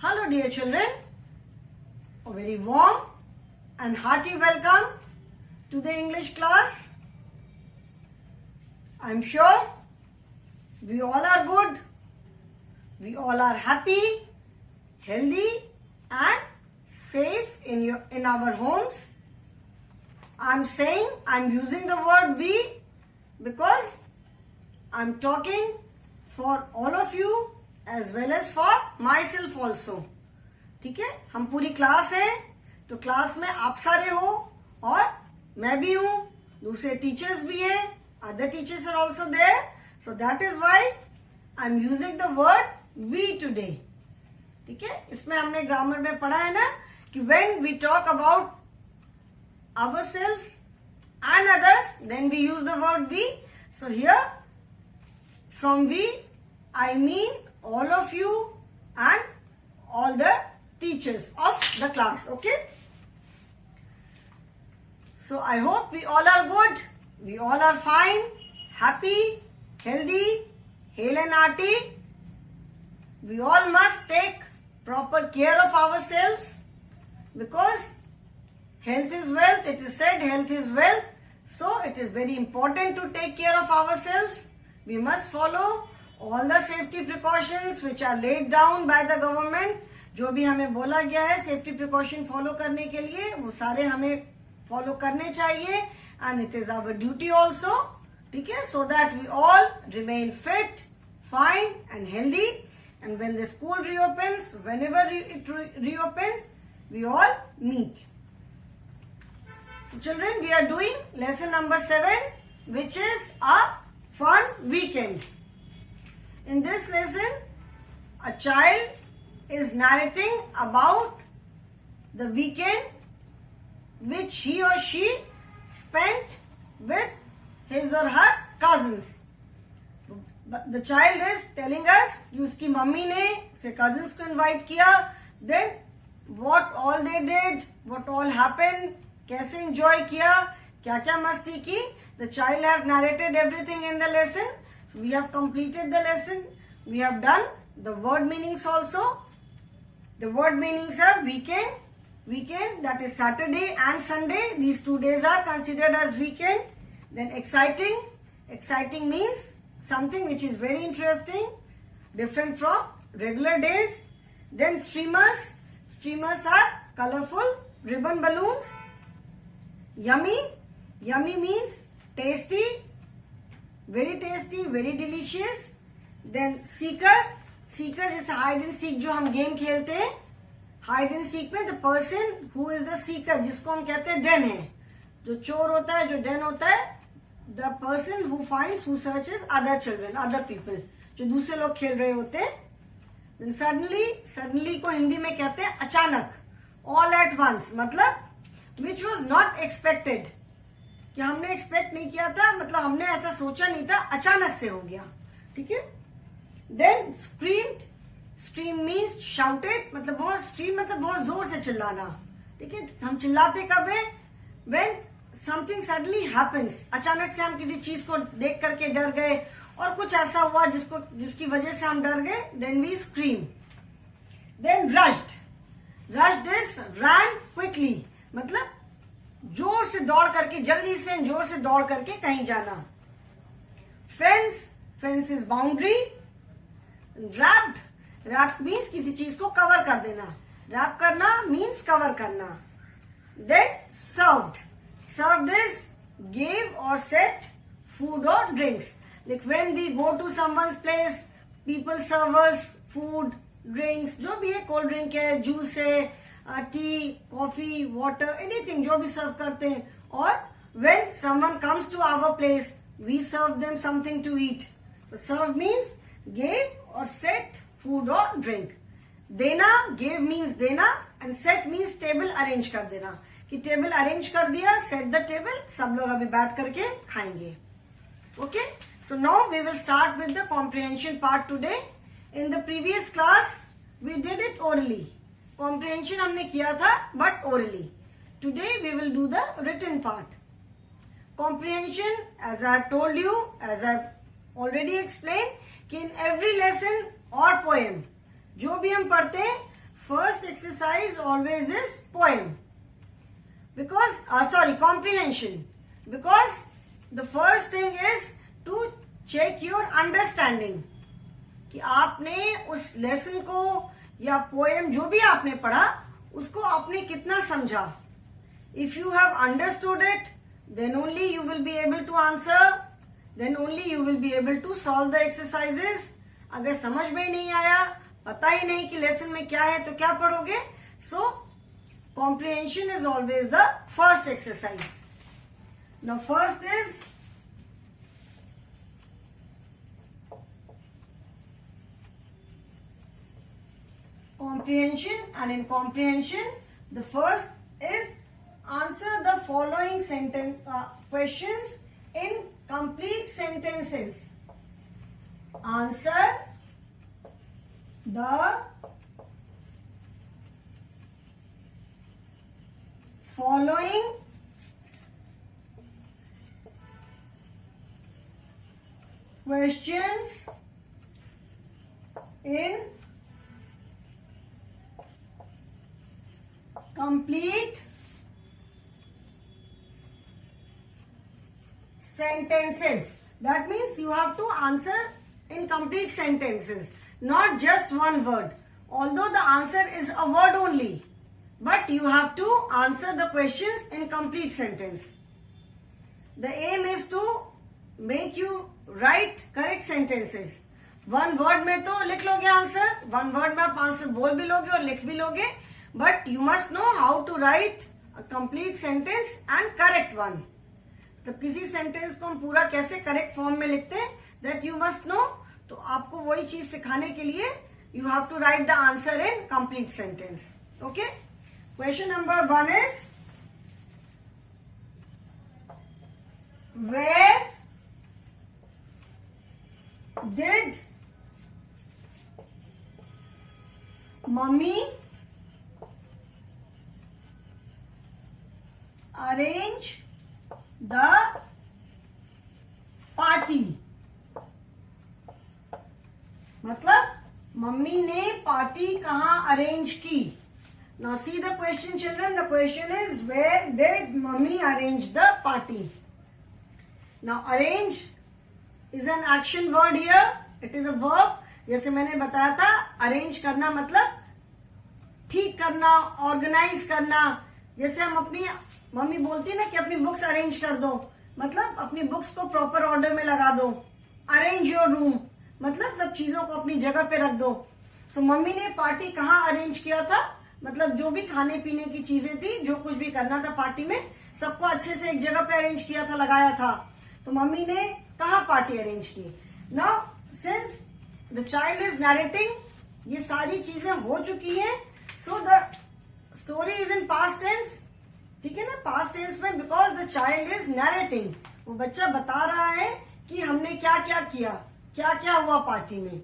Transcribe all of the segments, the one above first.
Hello dear children, a very warm and hearty welcome to the English class. I'm sure we all are good, we all are happy, healthy and safe in our homes. I'm using the word we because I'm talking for all of you as well as for myself also. ठीक है, हम पूरी class है तो class में आप सारे हो और मैं भी हूँ, दूसरे टीचर्स भी है, other teachers are also there, so that is why I am using the word we today. ठीक है, इसमें हमने ग्रामर में पढ़ा है ना कि when we talk about ourselves and others, then we use the word we. So here from we I mean all of you and all the teachers of the class. Okay, so I hope we all are good, we all are fine, happy, healthy, hale and hearty. We all must take proper care of ourselves because health is wealth. It is said health is wealth. So it is very important to take care of ourselves. We must follow all the safety precautions which are laid down by the government. जो भी हमें बोला गया है safety precaution follow करने के लिए वो सारे हमें फॉलो करने चाहिए and it is our duty also. ठीक है, so that we all remain fit, fine and healthy and when the school reopens, whenever it reopens, we all meet. So children, we are doing lesson number 7, which is a fun weekend. In this lesson, a child is narrating about the weekend which he or she spent with his or her cousins. The child is telling us कि उसकी mummy ने उसके cousins को invite किया, then what all they did, what all happened, कैसे enjoy किया, क्या क्या मस्ती की. The child has narrated everything in the lesson. We have completed the lesson. We have done the word meanings also. The word meanings are weekend that is Saturday and Sunday. These 2 days are considered as weekend. Then exciting means something which is very interesting, different from regular days. Then streamers are colourful ribbon balloons. Yummy means tasty, very delicious. Then seeker जैसे hide and seek जो हम game खेलते हैं, hide and seek में the person who is the seeker, जिसको हम कहते हैं डेन है, जो चोर होता है, जो डेन होता है, the person who finds, who searches other children, other people, जो दूसरे लोग खेल रहे होते हैं. देन सडनली को हिंदी में कहते हैं अचानक, ऑल एट वंस, मतलब विच वॉज नॉट एक्सपेक्टेड, कि हमने एक्सपेक्ट नहीं किया था, मतलब हमने ऐसा सोचा नहीं था, अचानक से हो गया. ठीक है. देन स्क्रीम मीन्स शाउटेड, मतलब बहुत जोर से चिल्लाना. ठीक है, हम चिल्लाते कब है, व्हेन समथिंग सडनली हैपेंस, अचानक से हम किसी चीज को देख करके डर गए और कुछ ऐसा हुआ जिसकी वजह से हम डर गए, then we scream. Then rushed is run quickly, मतलब जोर से दौड़ करके, जल्दी से जोर से दौड़ करके कहीं जाना. Fence is boundary. Wrapped means किसी चीज को कवर कर देना. रैप करना मीन्स कवर करना. देन सर्व्ड इज गिव और सेट फूड और drinks. Like when we go to someone's place, people serve us food, drinks, जो भी है, कोल्ड ड्रिंक है, जूस है, टी, कॉफी, वाटर, एनीथिंग जो भी सर्व करते हैं. और when someone comes to our place, we serve them something to eat. तो सर्व मीन्स गिव और सेट फूड और ड्रिंक. देना, गिव मीन्स देना and set means table arrange कर देना, कि टेबल अरेंज कर दिया, सेट द टेबल, सब लोग अभी बैठ करके खाएंगे. Okay, so now we will start with the comprehension part today. In the previous class we did it orally. Comprehension हमने किया था but orally. Today we will do the written part. Comprehension, as I have told you, as I have already explain, कि in every lesson और poem जो भी हम पढ़ते हैं, first exercise always is poem. Because, comprehension. Because the first thing is to check your understanding. कि आपने उस लेसन को या पोएम जो भी आपने पढ़ा उसको आपने कितना समझा. If you have understood it, then only you will be able to answer. Then only you will be able to solve the exercises. अगर समझ में ही नहीं आया, पता ही नहीं कि लेसन में क्या है, तो क्या पढ़ोगे? So, comprehension is always the first exercise. Now, first is comprehension, and in comprehension, the first is answer the following sentence questions in complete sentences. Answer the following questions in complete sentences. That means you have to answer in complete sentences, not just one word. Although the answer is a word only, but you have to answer the questions in complete sentence. The aim is to make you write correct sentences. One word में तो लिख लोगे answer, one word में आप answer बोल भी लोगे और लिख भी लोगे, but you must know how to write a complete sentence and correct one. तो किसी सेंटेंस को हम पूरा कैसे करेक्ट फॉर्म में लिखते हैं, that you must know. तो आपको वही चीज सिखाने के लिए you have to write the answer in complete sentence. Okay? Question number 1 is, where did mummy arrange the party? मतलब मम्मी ने पार्टी कहाँ अरेंज की. Now see the question, children. The question is, where did mummy arrange the party? Now arrange is an action word here. It is a verb. जैसे मैंने बताया था, arrange करना मतलब ठीक करना, ऑर्गेनाइज करना. जैसे हम अपनी मम्मी बोलती है ना कि अपनी बुक्स अरेंज कर दो, मतलब अपनी बुक्स को प्रॉपर ऑर्डर में लगा दो. अरेंज योर रूम मतलब सब चीजों को अपनी जगह पे रख दो. सो मम्मी ने पार्टी कहाँ अरेंज किया था, मतलब जो भी खाने पीने की चीजें थी, जो कुछ भी करना था पार्टी में, सबको अच्छे से एक जगह पे अरेंज किया था, लगाया था. तो मम्मी ने कहाँ पार्टी अरेंज की. Now since the child is narrating, ये सारी चीजें हो चुकी हैं. So the story is in past tense. ठीक है ना, पास्ट टेंस में, because the child is narrating. वो बच्चा बता रहा है कि हमने क्या क्या किया, क्या क्या हुआ पार्टी में.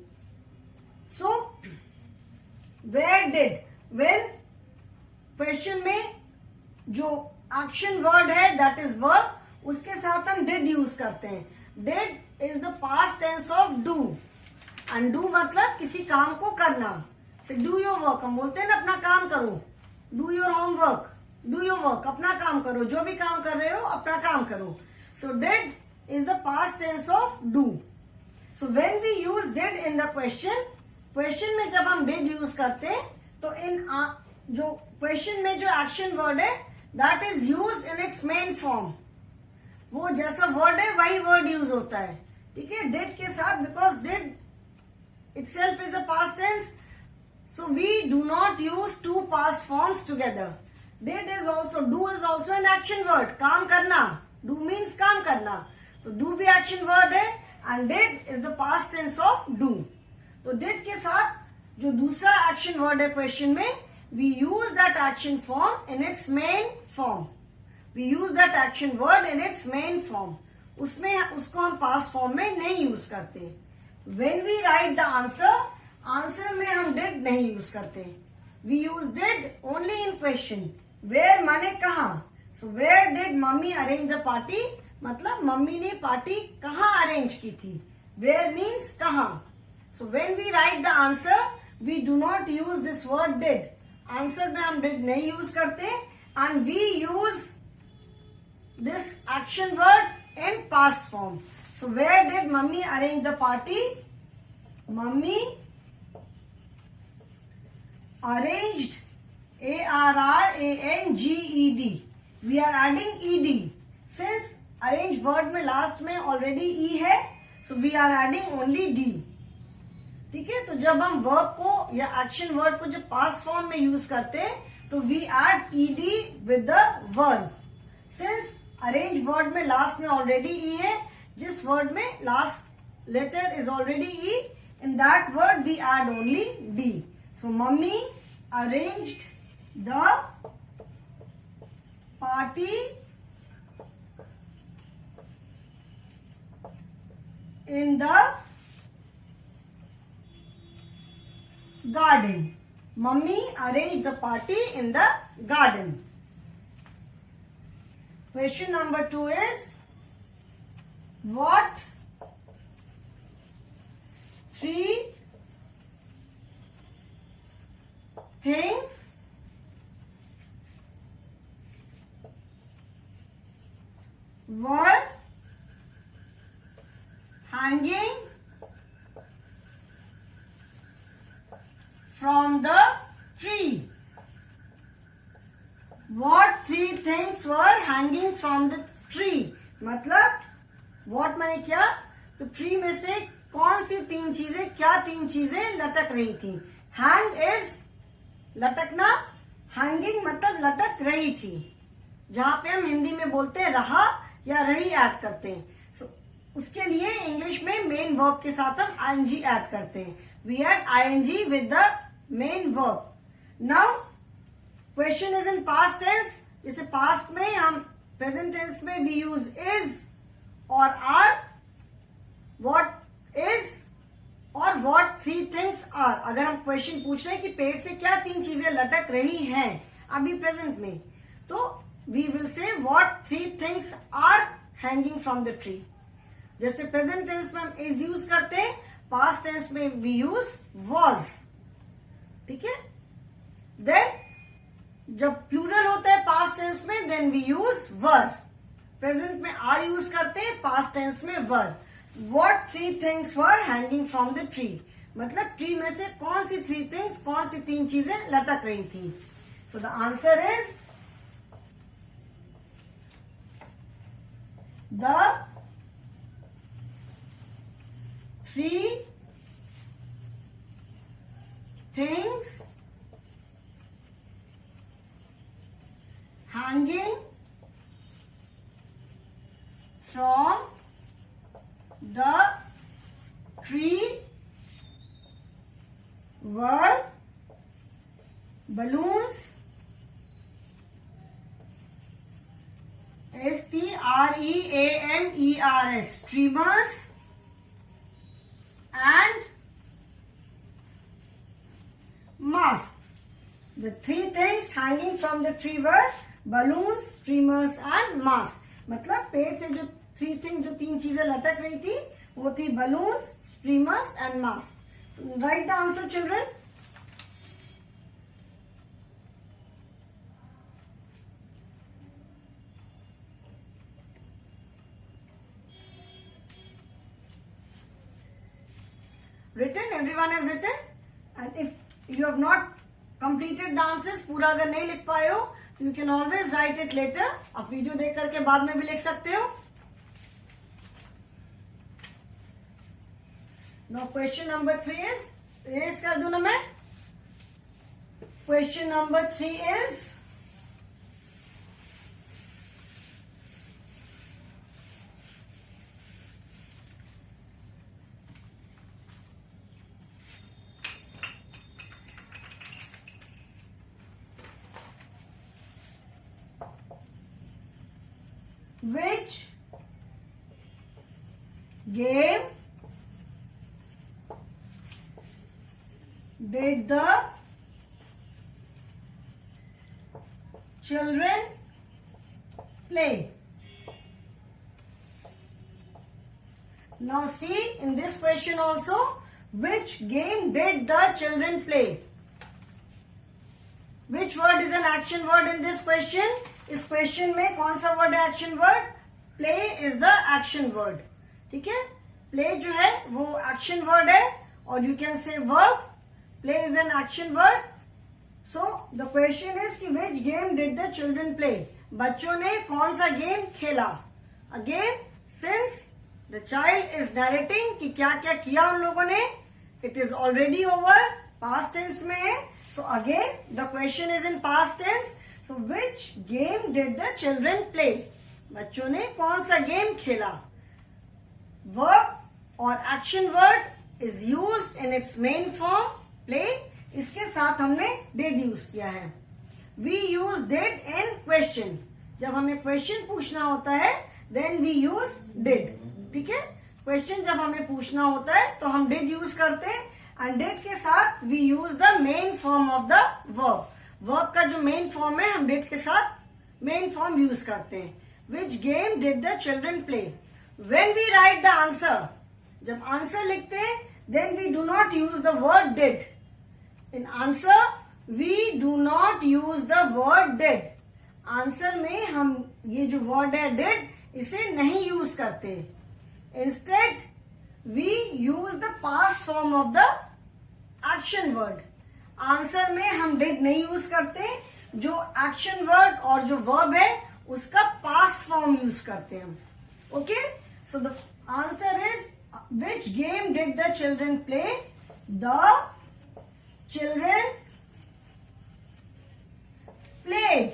So where did, when question में जो एक्शन वर्ड है दैट इज वर्ब, उसके साथ हम डिड यूज करते हैं. Did is the past tense of do, and do मतलब किसी काम को करना. से डू योर वर्क, हम बोलते हैं ना अपना काम करो. Do your homework, do your work, अपना काम करो, जो भी काम कर रहे हो अपना काम करो. So did is the past tense of do. So when we use did in the question, question में जब हम डिड यूज करते हैं तो इन जो क्वेश्चन में जो एक्शन वर्ड है that is use in its main form. वो जैसा वर्ड है वही वर्ड यूज होता है. ठीक है, डिड के साथ, because did itself is a past tense, so we do not use two past forms together. Did is also, do is also an action word. काम करना, do means काम करना, तो do भी action word है, and did is the past tense of do. तो did के साथ जो दूसरा action word है question में, we use that action form in its main form. We use that action word in its main form. उसमें उसको हम past form में नहीं use करते. When we write the answer, answer में हम did नहीं यूज करते. We use did only in question. Where माने कहाँ. So where did mummy arrange the party, मतलब मम्मी ने पार्टी कहाँ अरेंज की थी. Where means कहाँ. So when we write the answer, we do not use this word did. Answer में हम did नहीं यूज करते and we use this action word in past form. So where did mummy arrange the party? Mummy arranged. ARRANGED. We are adding ED. Since arrange word में last में already E है, so we are adding only D. ठीक है, तो जब हम verb को या action word को जब past form में use करते हैं तो we add ED with the verb. Since arrange word में last में already E है, जिस word में last letter is already E, in that word we add only D. So mummy arranged the party in the garden. Mummy arranged the party in the garden. Question number 2 is, what 3 things were hanging from the tree? What 3 things were hanging from the tree? मतलब what माने क्या, तो tree में से कौन सी 3 चीजें, क्या 3 चीजें लटक रही थी. हैंग इज लटकना, हैंगिंग मतलब लटक रही थी, जहां पे हम हिंदी में बोलते हैं रहा या रही ऐड करते हैं. उसके लिए इंग्लिश में मेन वर्ब के साथ हम आईएनजी ऐड करते हैं. We add ING with the main verb. Now question is in past tense. जैसे पास्ट में हम प्रेजेंट टेंस में वी यूज इज और आर. व्हाट इज और व्हाट 3 थिंग्स आर. अगर हम क्वेश्चन पूछ रहे हैं कि पेड़ से क्या 3 चीजें लटक रही हैं अभी प्रेजेंट में, तो we will say what 3 things are hanging from the tree. जैसे प्रेजेंट टेंस में हम इज यूज करते हैं, पास्ट टेंस में वी यूज वॉज. ठीक है. देन जब प्लूरल होता है पास्ट टेंस में, then we use were. Present में आर यूज करते हैं, पास्ट टेंस में were. What 3 things were hanging from the tree? मतलब ट्री में से कौन सी 3 things, कौन सी 3 चीजें लटक रही थी. So the answer is the 3 things hanging from the tree were balloons, streamers, streamers, and mask. The 3 things hanging from the tree were balloons, streamers, and mask. मतलब पेड़ से जो 3 things, जो 3 चीजें लटक रही थी, वो थी balloons, streamers, and mask. Write the answer, children. Written, everyone has written. And if you have not completed the answers, पूरा अगर नहीं लिख पाए हो, तो you can always write it later. आप वीडियो देख करके बाद में भी लिख सकते हो. Now question number 3 is, erase कर दूं ना मैं. Question number 3 is, which game did the children play? Now see, in this question also Which game did the children play? Which word is an action word in this question? इस question में कौन सा word है action word? Play is the action word. ठीक है, play जो है वो एक्शन वर्ड है और you can say verb. Play is an action word. So the question is कि which game did the children play? बच्चों ने कौन सा गेम खेला? Again since the child is narrating कि क्या क्या किया उन लोगों ने, it is already over, past tense में है. So again the question is in past tense. So which game did the children play? बच्चों ने कौन सा गेम खेला? वर्ब और action word is used in its main form play. इसके साथ हमने डिड यूज किया है. We use did in question. जब हमें क्वेश्चन पूछना होता है देन वी यूज डिड. ठीक है, क्वेश्चन जब हमें पूछना होता है तो हम डिड यूज करते हैं एंड डिड के साथ we use the main form of the verb. Verb का जो मेन फॉर्म है हम डिड के साथ मेन फॉर्म यूज करते हैं. Which game did the children play? When we write the answer, जब आंसर लिखते हैं then we do not use the word did. In answer we do not use the word did. Answer में हम ये जो word है did इसे नहीं यूज करते. Instead we use the past form of the action word. Answer में हम डिड नहीं यूज करते, जो एक्शन वर्ड और जो वर्ब है उसका पास्ट फॉर्म यूज करते हैं. Okay, so the answer is which game did the children play? The children played.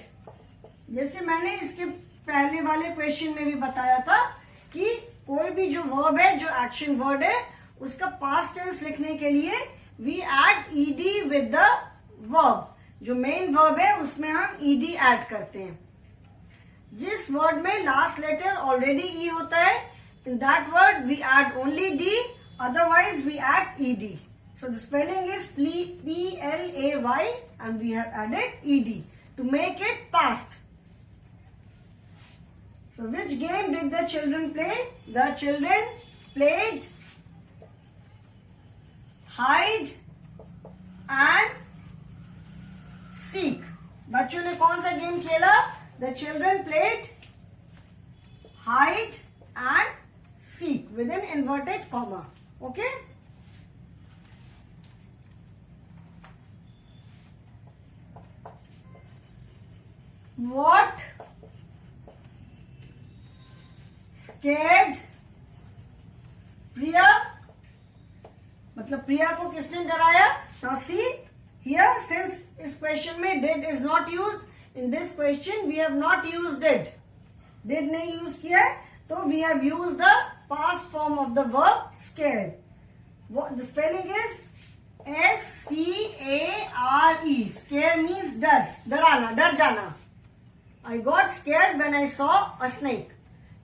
जैसे मैंने इसके पहले वाले क्वेश्चन में भी बताया था कि कोई भी जो वर्ब है, जो एक्शन वर्ड है, उसका पास्ट टेंस लिखने के लिए we add ED with the verb. जो मेन वर्ब है उसमें हम ईडी ऐड करते हैं. जिस वर्ड में लास्ट लेटर ऑलरेडी ई होता है, in that word we add only D, otherwise we add ED. So the spelling is PLAY and we have added ED to make it past. So which game did the children play? The children played hide and seek. बच्चों ने कौन सा game खेला? The children played hide and seek within inverted comma. Okay? What scared Priya? मतलब प्रिया को किसने डराया? Now see here, since इस क्वेश्चन में did is not used, in this question we have not used did. Did नहीं use किया है, तो we have used the past form of the verb scared. What the spelling is? SCARE. Scare means डराना, डर जाना. I got scared when I saw a snake.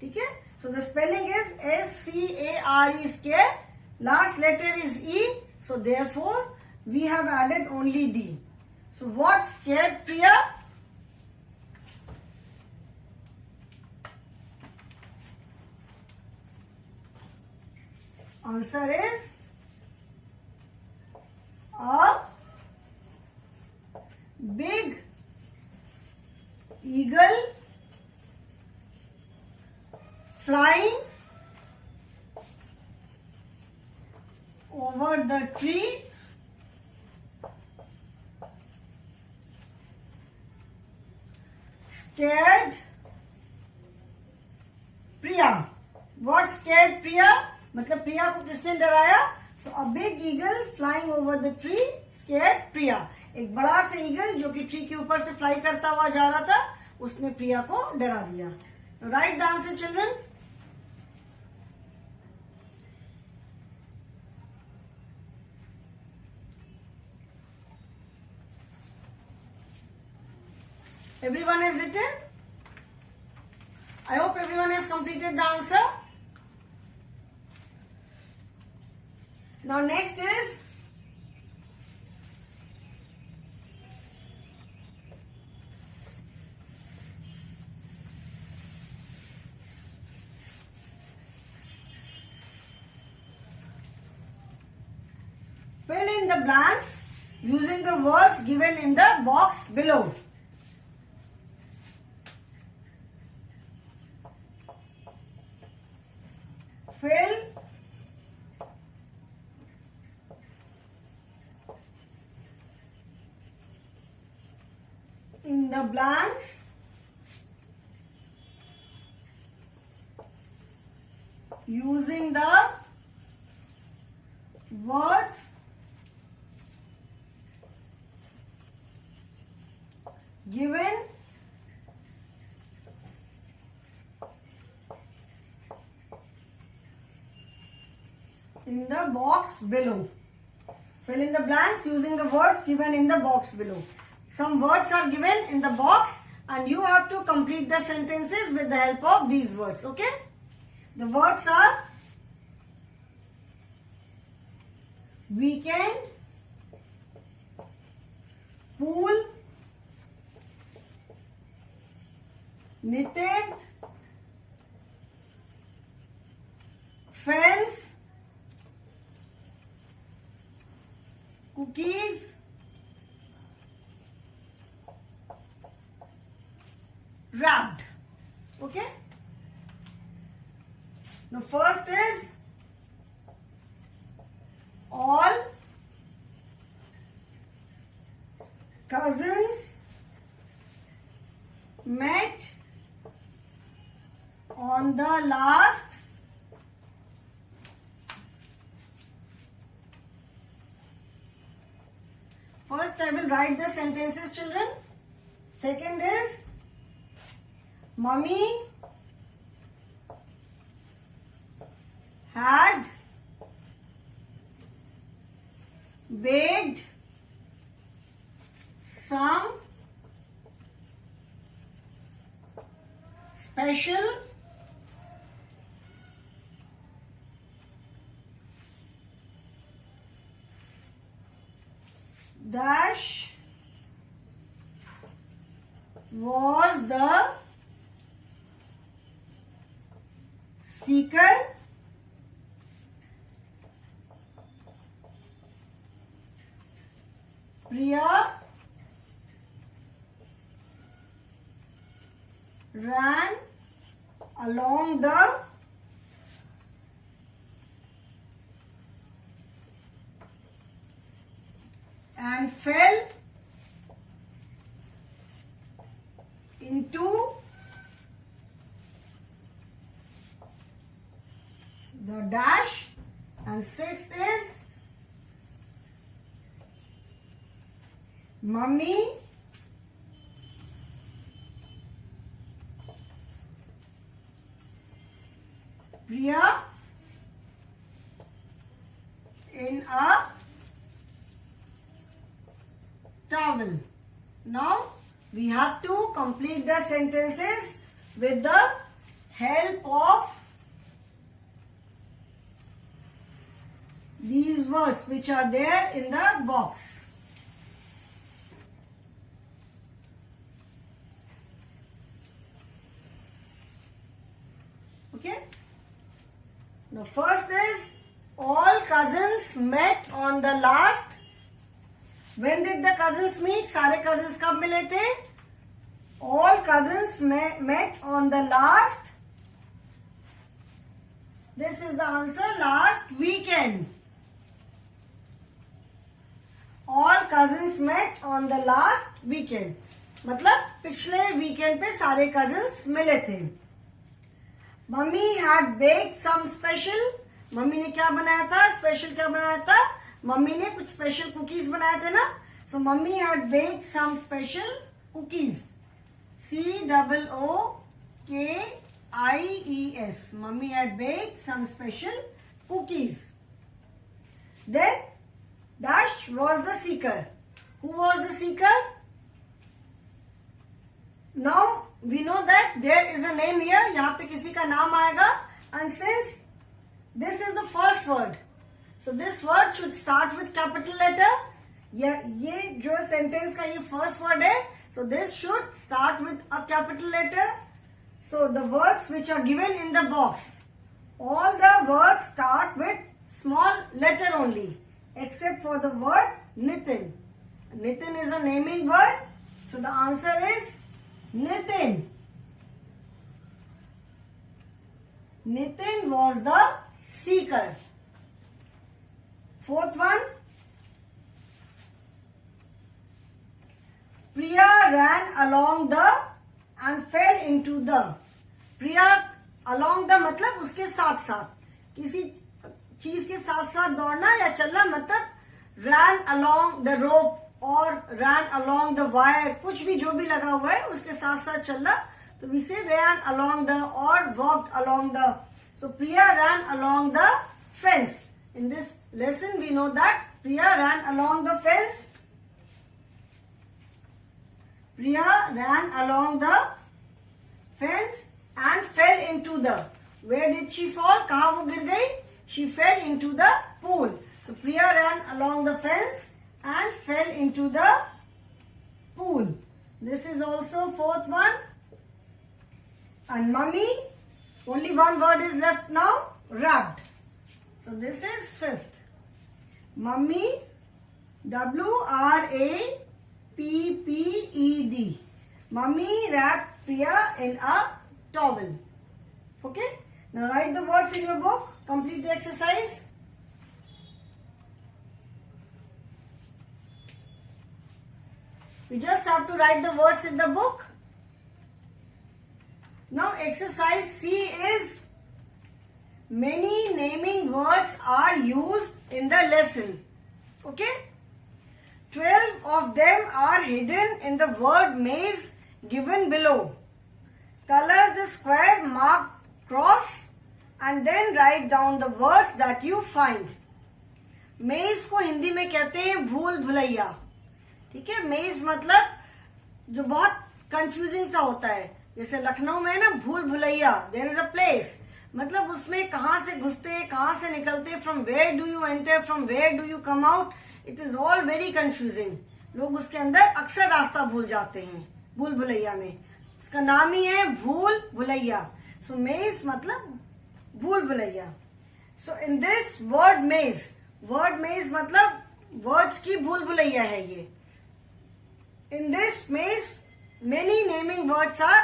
ठीक है, so the spelling is SCARE, scare. Last letter is E, so therefore we have added only D. So what scared Priya? Answer is a big eagle flying over the tree scared Priya. What scared Priya? मतलब प्रिया को किसने डराया? So a big eagle flying over the tree scared Priya. एक बड़ा सा eagle जो कि tree के ऊपर से फ्लाई करता हुआ जा रहा था, उसने प्रिया को डरा दिया. Right the answer children. Everyone has written? I hope everyone has completed the answer. Now next is the blanks using the words given in the box below. Fill in the blanks using the words given in the box below. Fill in the blanks using the words given in the box below. Some words are given in the box and you have to complete the sentences with the help of these words. Okay? The words are weekend, pool, knitted, friends, cookies, wrapped. Okay? Now first is all cousins met on the last First I will write the sentences, children. Second is Mummy had baked some special dash was the seeker Priya ran along the and fell into the dash, and sixth is Mummy Priya in a towel. Now we have to complete the sentences with the help of these words which are there in the box. Okay. Now first is all cousins met on the last. When did the cousins meet? सारे cousins कब मिले थे? All cousins met on the last. This is the answer. Last weekend. All cousins met on the last weekend. मतलब पिछले weekend पे सारे cousins मिले थे. Mummy had baked some special. Mummy ने क्या बनाया था? Special क्या बनाया था? मम्मी ने कुछ स्पेशल कुकीज बनाए थे ना. So mummy had baked some special cookies. COOKIES. Mummy had baked some special cookies. Then dash was the seeker. Who was the seeker? Now we know that there is a name here. यहाँ पे किसी का नाम आएगा. And since this is the first word, so this word should start with capital letter. ये जो sentence का ये first word है, so this should start with a capital letter. So the words which are given in the box, all the words start with small letter only. except for the word Nitin. Nitin is a naming word, so the answer is Nitin. Nitin was the seeker. Fourth one, Priya ran along the and fell into the. Priya along the मतलब उसके साथ साथ, किसी चीज के साथ साथ दौड़ना या चलना, मतलब ran along the rope और ran along the wire, कुछ भी जो भी लगा हुआ है उसके साथ साथ चलना, तो we say ran along the or walked along the. So Priya ran along the fence. In this lesson we know that Priya ran along the fence. Priya ran along the fence and fell into the. Where did she fall? कहाँ वो गिर गई? She fell into the pool. So Priya ran along the fence and fell into the pool. This is also fourth one. And mummy, only one word is left now, wrapped. So this is fifth. Mummy, WRAPPED. Mummy wrapped Priya in a towel. Okay? Now write the words in your book. Complete the exercise. You just have to write the words in the book. Now exercise C is many naming words are used in the lesson. Okay? 12 of them are hidden in the word maze given below. Color the square marked cross and then write down the words that you find. मेज को हिंदी में कहते हैं भूल भुलैया. ठीक है, मेज मतलब जो बहुत कंफ्यूजिंग सा होता है, जैसे लखनऊ में ना Bhool Bhulaiya, there is a place, मतलब उसमें कहाँ से घुसते हैं, कहाँ से निकलते हैं, from where do you enter, from where do you come out, it is all very confusing. लोग उसके अंदर अक्सर रास्ता भूल जाते हैं भूल भुलैया में. उसका नाम ही है भूल भुलैया. सो मेज मतलब भूल भुलैया. सो इन दिस वर्ड मेज मतलब वर्ड्स की भूल भुलैया है ये. इन दिस मेज many naming words are,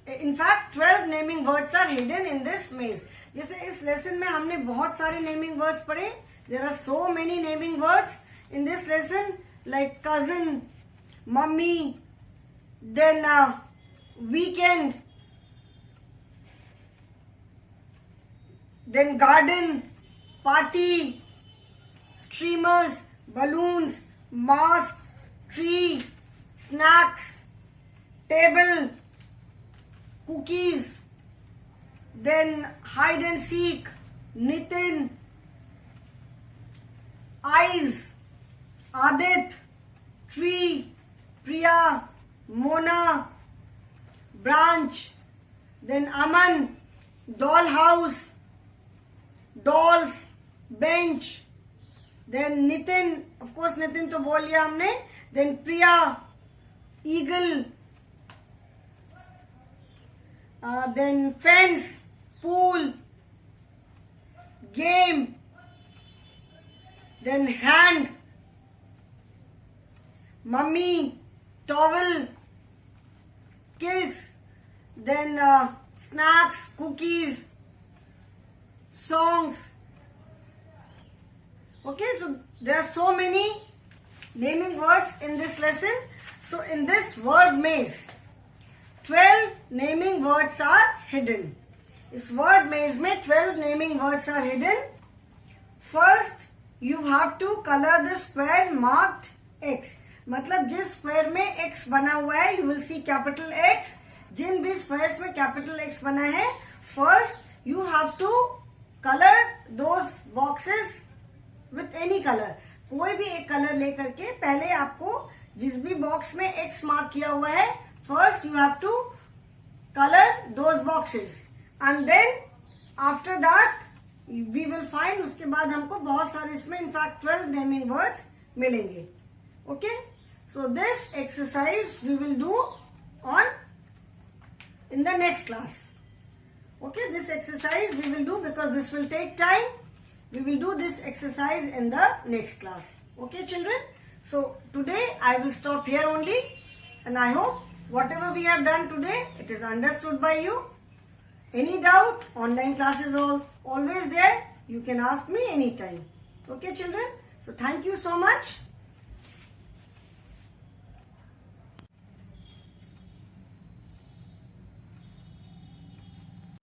in fact 12 naming words are hidden in this maze. जैसे इस लेसन में हमने बहुत सारे नेमिंग वर्ड्स पढ़े. There are so many naming words in this lesson like cousin, mummy, then weekend, then garden, party, streamers, balloons, mask, tree, snacks, table, cookies, then hide and seek, Nitin, eyes, Adit, tree, Priya, Mona, branch, then Aman, dollhouse, dolls, bench, then Nitin, of course Nitin तो बोल लिया हमने, then Priya, eagle, then fence, pool, game, then hand, mummy, towel, kiss, then snacks, cookies, songs. Okay, so there are so many naming words in this lesson. So in this word maze, 12 naming words are hidden. इस word maze में 12 naming words are hidden. First, you have to color the square marked X. मतलब जिस square में X बना हुआ है, you will see capital X. जिन भी squares में capital X बना है, first you have to color those boxes with any color. कोई भी एक कलर लेकर के पहले आपको जिस भी बॉक्स में X मार्क किया हुआ है, first you have to color those boxes and then after that we will find, उसके बाद हमको बहुत सारे इसमें इनफैक्ट 12 नेमिंग वर्ड्स मिलेंगे. Okay, so this exercise we will do on in the next class. Okay, this exercise we will do because this will take time We will do this exercise in the next class. Okay, children? So today I will stop here only, and I hope whatever we have done today, it is understood by you. Any doubt? Online classes are always there. You can ask me anytime. Okay, children? So thank you so much.